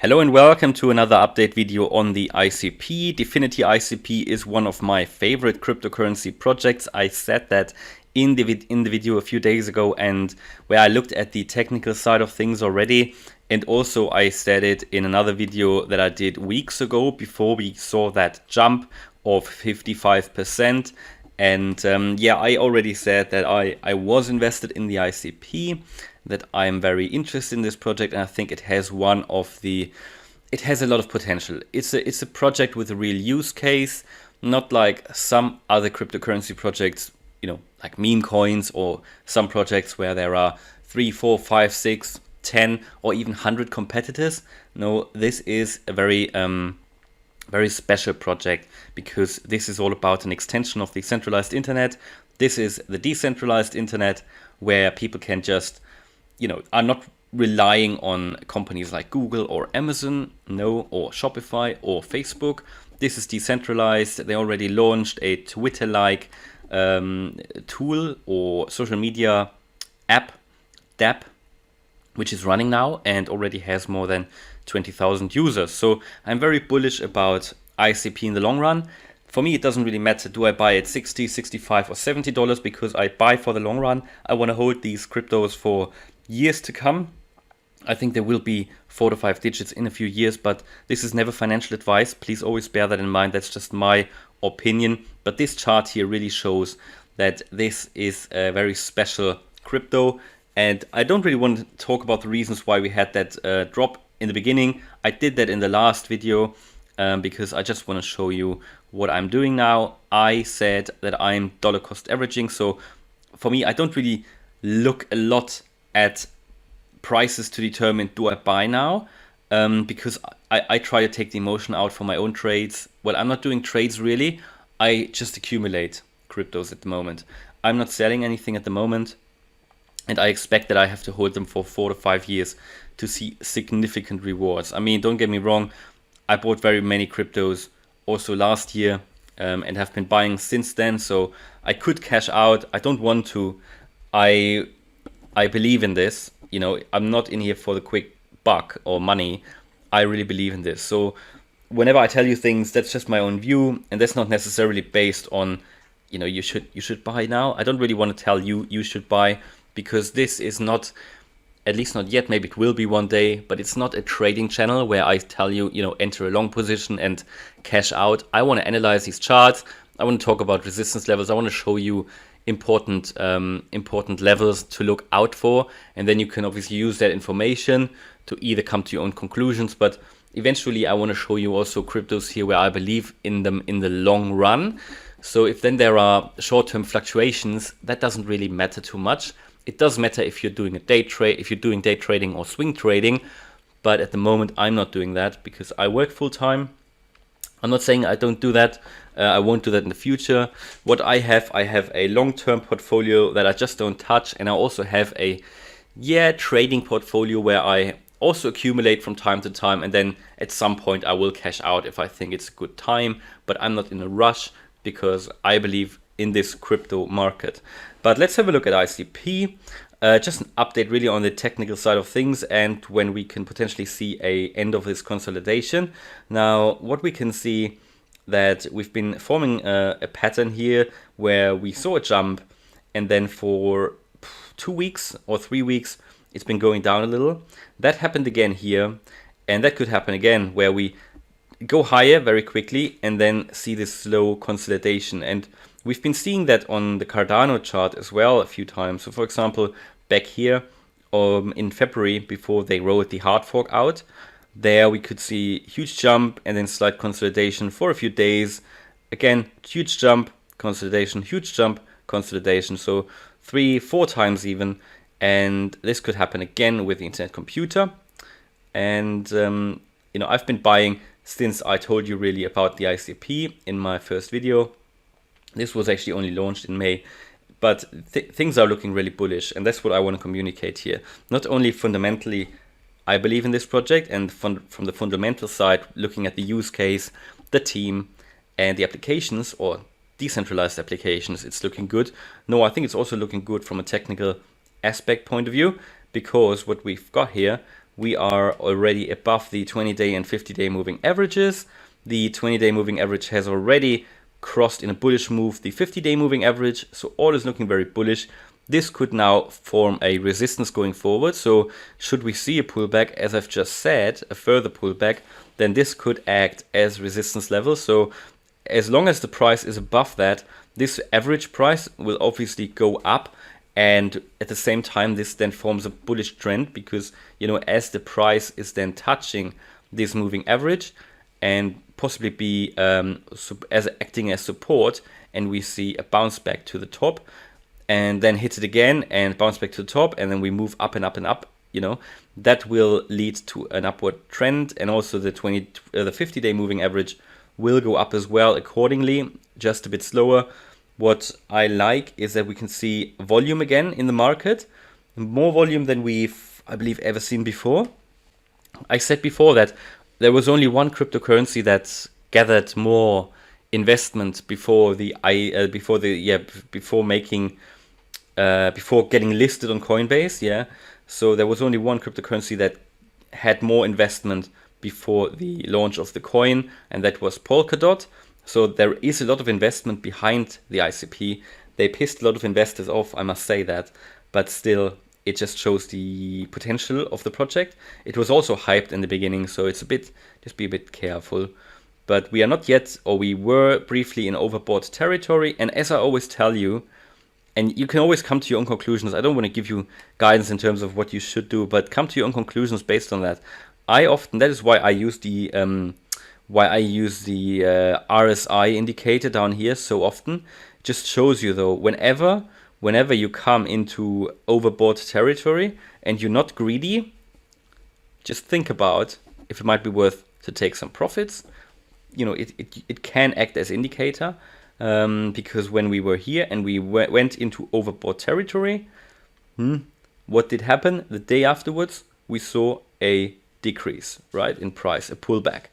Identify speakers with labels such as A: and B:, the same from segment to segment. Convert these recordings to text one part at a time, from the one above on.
A: Hello and welcome to another update video on the ICP. Dfinity ICP is one of my favorite cryptocurrency projects. I said that in the video a few days ago, and where I looked at the technical side of things already. And also I said it in another video that I did weeks ago before we saw that jump of 55%. And yeah, I already said that I was invested in the ICP, that I'm very interested in this project, and I think it has a lot of potential. It's a project with a real use case, not like some other cryptocurrency projects, you know, like meme coins, or some projects where there are 3, 4, 5, 6, 10 or even 100 competitors. No, this is a very special project, because this is all about an extension of the centralized internet. This is the decentralized internet, where people can just, you know, are not relying on companies like Google or Amazon, no, or Shopify or Facebook. This is decentralized. They already launched a Twitter-like tool or social media app, DApp, which is running now and already has more than 20,000 users. So I'm very bullish about ICP in the long run. For me, it doesn't really matter. Do I buy at $60, $65 or $70? Because I buy for the long run. I want to hold these cryptos for years to come. I think there will be 4 to 5 digits in a few years, but this is never financial advice. Please always bear that in mind. That's just my opinion. But this chart here really shows that this is a very special crypto. And I don't really want to talk about the reasons why we had that drop in the beginning. I did that in the last video because I just want to show you what I'm doing now. I said that I'm dollar cost averaging. So for me, I don't really look a lot at prices to determine, do I buy now? Because I try to take the emotion out for my own trades. Well, I'm not doing trades really. I just accumulate cryptos at the moment. I'm not selling anything at the moment. And I expect that I have to hold them for 4 to 5 years to see significant rewards. I mean, don't get me wrong. I bought very many cryptos also last year and have been buying since then. So I could cash out. I don't want to. I believe in this. You know, I'm not in here for the quick buck or money. I really believe in this. So whenever I tell you things, that's just my own view, and that's not necessarily based on, you know, you should buy now. I don't really want to tell you you should buy, because this is not, at least not yet, maybe it will be one day, but it's not a trading channel where I tell you, you know, enter a long position and cash out. I want to analyze these charts. I want to talk about resistance levels. I want to show you important levels to look out for, and then you can obviously use that information to either come to your own conclusions. But eventually I want to show you also cryptos here where I believe in them in the long run. So if then there are short-term fluctuations, that doesn't really matter too much. It does matter if you're doing a day trade, if you're doing day trading or swing trading, but at the moment I'm not doing that because I work full time. I'm not saying I don't do that. I won't do that in the future. What I have a long-term portfolio that I just don't touch, and I also have a trading portfolio where I also accumulate from time to time, and then at some point I will cash out if I think it's a good time. But I'm not in a rush because I believe in this crypto market. But let's have a look at ICP. Just an update really on the technical side of things, and when we can potentially see a end of this consolidation. Now, what we can see that we've been forming a pattern here where we saw a jump, and then for 2 weeks or 3 weeks, it's been going down a little. That happened again here, and that could happen again where we go higher very quickly and then see this slow consolidation. And we've been seeing that on the Cardano chart as well a few times. So for example, back here in February, before they rolled the hard fork out, there we could see huge jump and then slight consolidation for a few days. Again, huge jump, consolidation, huge jump, consolidation. So 3, 4 times even. And this could happen again with the Internet Computer. And you know, I've been buying since I told you really about the ICP in my first video. This was actually only launched in May, but things are looking really bullish, and that's what I want to communicate here. Not only fundamentally, I believe in this project, and from the fundamental side, looking at the use case, the team, and the applications or decentralized applications, it's looking good. No, I think it's also looking good from a technical aspect point of view, because what we've got here, we are already above the 20-day and 50-day moving averages. The 20-day moving average has already crossed in a bullish move the 50-day moving average, so all is looking very bullish. This could now form a resistance going forward. So should we see a pullback, as I've just said, a further pullback, then this could act as resistance level. So as long as the price is above that, this average price will obviously go up, and at the same time this then forms a bullish trend, because as the price is then touching this moving average and possibly be as acting as support, and we see a bounce back to the top and then hit it again and bounce back to the top, and then we move up and up and up, that will lead to an upward trend. And also the 50-day moving average will go up as well accordingly, just a bit slower. What I like is that we can see volume again in the market, more volume than we've, I believe, ever seen before. I said before that there was only one cryptocurrency that gathered more investment before getting listed on Coinbase. So there was only one cryptocurrency that had more investment before the launch of the coin, and that was Polkadot. So there is a lot of investment behind the ICP. They pissed a lot of investors off, I must say that, but still it just shows the potential of the project. It was also hyped in the beginning, so just be a bit careful. But we are not yet, or we were briefly in overbought territory. And as I always tell you, and you can always come to your own conclusions. I don't want to give you guidance in terms of what you should do, but come to your own conclusions based on that. That is why I use the RSI indicator down here so often. Just shows you though, whenever you come into overbought territory and you're not greedy, just think about if it might be worth to take some profits. It can act as indicator. Because when we were here and we went into overbought territory, what did happen? The day afterwards, we saw a decrease, right, in price, a pullback.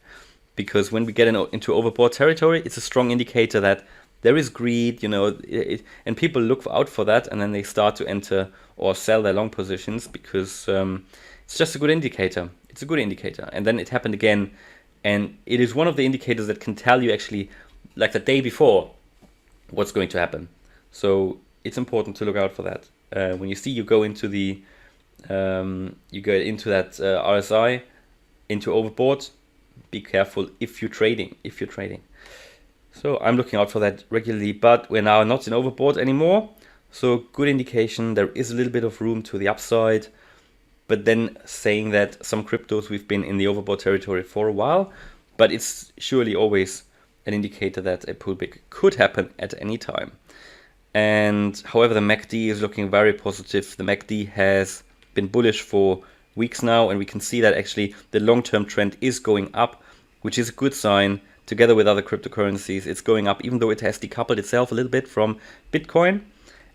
A: Because when we get into overbought territory, it's a strong indicator that there is greed, and people look out for that, and then they start to enter or sell their long positions, because it's just a good indicator. It's a good indicator. And then it happened again, and it is one of the indicators that can tell you actually, like the day before, what's going to happen. So it's important to look out for that. When you go into that RSI, into overbought, be careful if you're trading. So I'm looking out for that regularly, but we're now not in overbought anymore. So good indication, there is a little bit of room to the upside. But then saying that some cryptos, we've been in the overbought territory for a while, but it's surely always an indicator that a pullback could happen at any time. And however, the MACD is looking very positive. The MACD has been bullish for weeks now, and we can see that actually the long-term trend is going up, which is a good sign. Together with other cryptocurrencies, it's going up, even though it has decoupled itself a little bit from Bitcoin.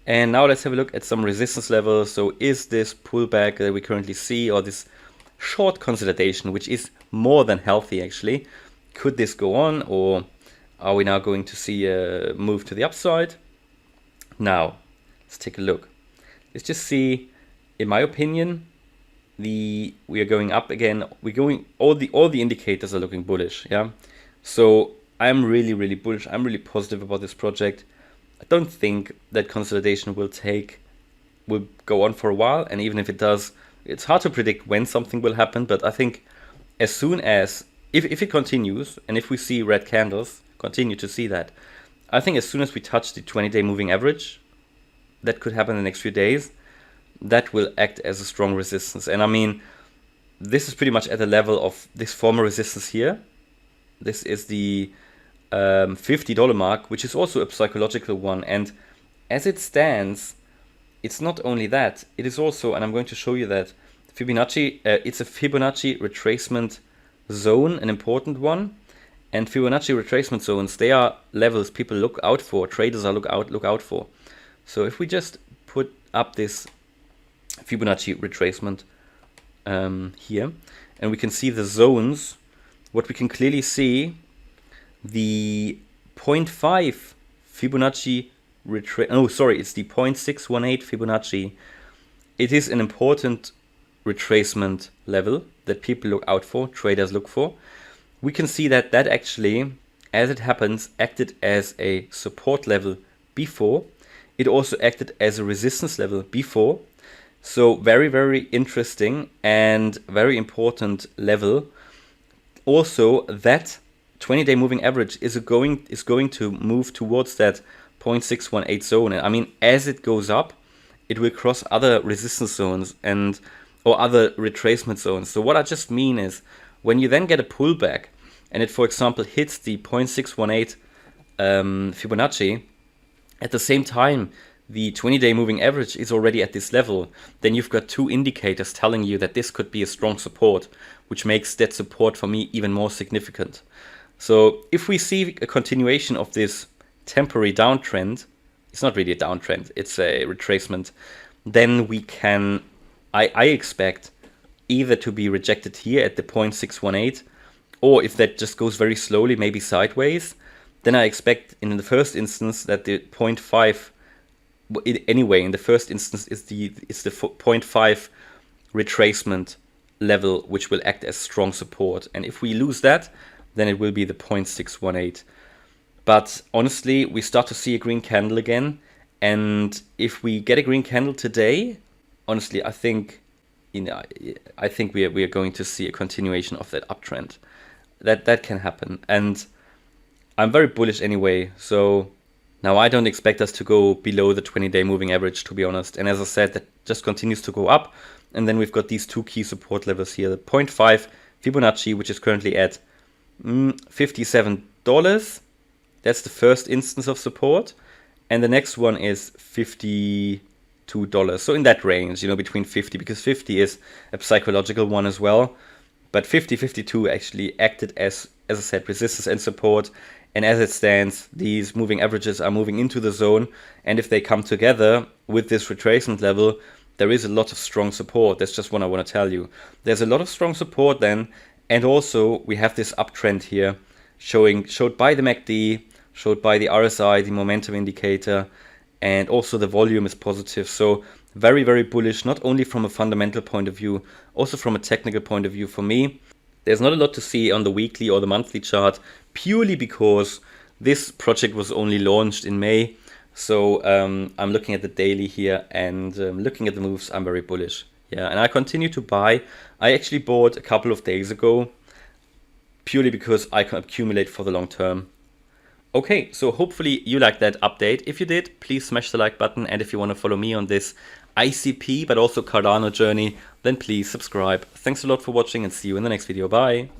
A: And now let's have a look at some resistance levels. So is this pullback that we currently see, or this short consolidation, which is more than healthy actually, could this go on, or are we now going to see a move to the upside? Now, let's take a look. Let's just see, in my opinion, we are going up again. All the indicators are looking bullish, yeah? So I'm really bullish. I'm really positive about this project. I don't think that consolidation will go on for a while, and even if it does, it's hard to predict when something will happen, but I think as soon as, if it continues, and if we see red candles, continue to see that, I think as soon as we touch the 20-day moving average, that could happen in the next few days, that will act as a strong resistance. And I mean, this is pretty much at the level of this former resistance here. This is the $50 mark, which is also a psychological one. And as it stands, it's not only that, it is also, and I'm going to show you that, Fibonacci, it's a Fibonacci retracement zone, an important one. And Fibonacci retracement zones, they are levels people look out for, traders are look out for. So if we just put up this Fibonacci retracement here, and we can see the zones, what we can clearly see, the 0.5 Fibonacci it's the 0.618 Fibonacci. It is an important retracement level that people look out for, traders look for. We can see that that actually, as it happens, acted as a support level before. It also acted as a resistance level before. So very, very interesting and very important level. Also, that 20-day moving average is going to move towards that 0.618 zone. And I mean, as it goes up, it will cross other resistance zones or other retracement zones. So what I just mean is, when you then get a pullback and it, for example, hits the 0.618 Fibonacci, at the same time the 20-day moving average is already at this level, then you've got two indicators telling you that this could be a strong support, which makes that support for me even more significant. So if we see a continuation of this temporary downtrend, it's not really a downtrend, it's a retracement, then we can, I expect either to be rejected here at the 0.618, or if that just goes very slowly, maybe sideways, then I expect in the first instance that the 0.5, anyway, in the first instance is the 0.5 retracement level, which will act as strong support. And if we lose that, then it will be the 0.618. But honestly, we start to see a green candle again. And if we get a green candle today, honestly, I think we are going to see a continuation of that uptrend. That can happen. And I'm very bullish anyway. So now I don't expect us to go below the 20-day moving average, to be honest. And as I said, that just continues to go up. And then we've got these two key support levels here. The 0.5 Fibonacci, which is currently at $57. That's the first instance of support. And the next one is $52. So in that range, between 50, because 50 is a psychological one as well. But 52 actually acted as I said, resistance and support. And as it stands, these moving averages are moving into the zone. And if they come together with this retracement level, there is a lot of strong support. That's just what I want to tell you. There's a lot of strong support then. And also we have this uptrend here showed by the MACD, showed by the RSI, the momentum indicator, and also the volume is positive. So very, very bullish, not only from a fundamental point of view, also from a technical point of view for me. There's not a lot to see on the weekly or the monthly chart, purely because this project was only launched in May. So I'm looking at the daily here and looking at the moves, I'm very bullish. Yeah, and I continue to buy. I actually bought a couple of days ago, purely because I can accumulate for the long term. Okay, so hopefully you liked that update. If you did, please smash the like button. And if you want to follow me on this ICP, but also Cardano journey, then please subscribe. Thanks a lot for watching and see you in the next video. Bye.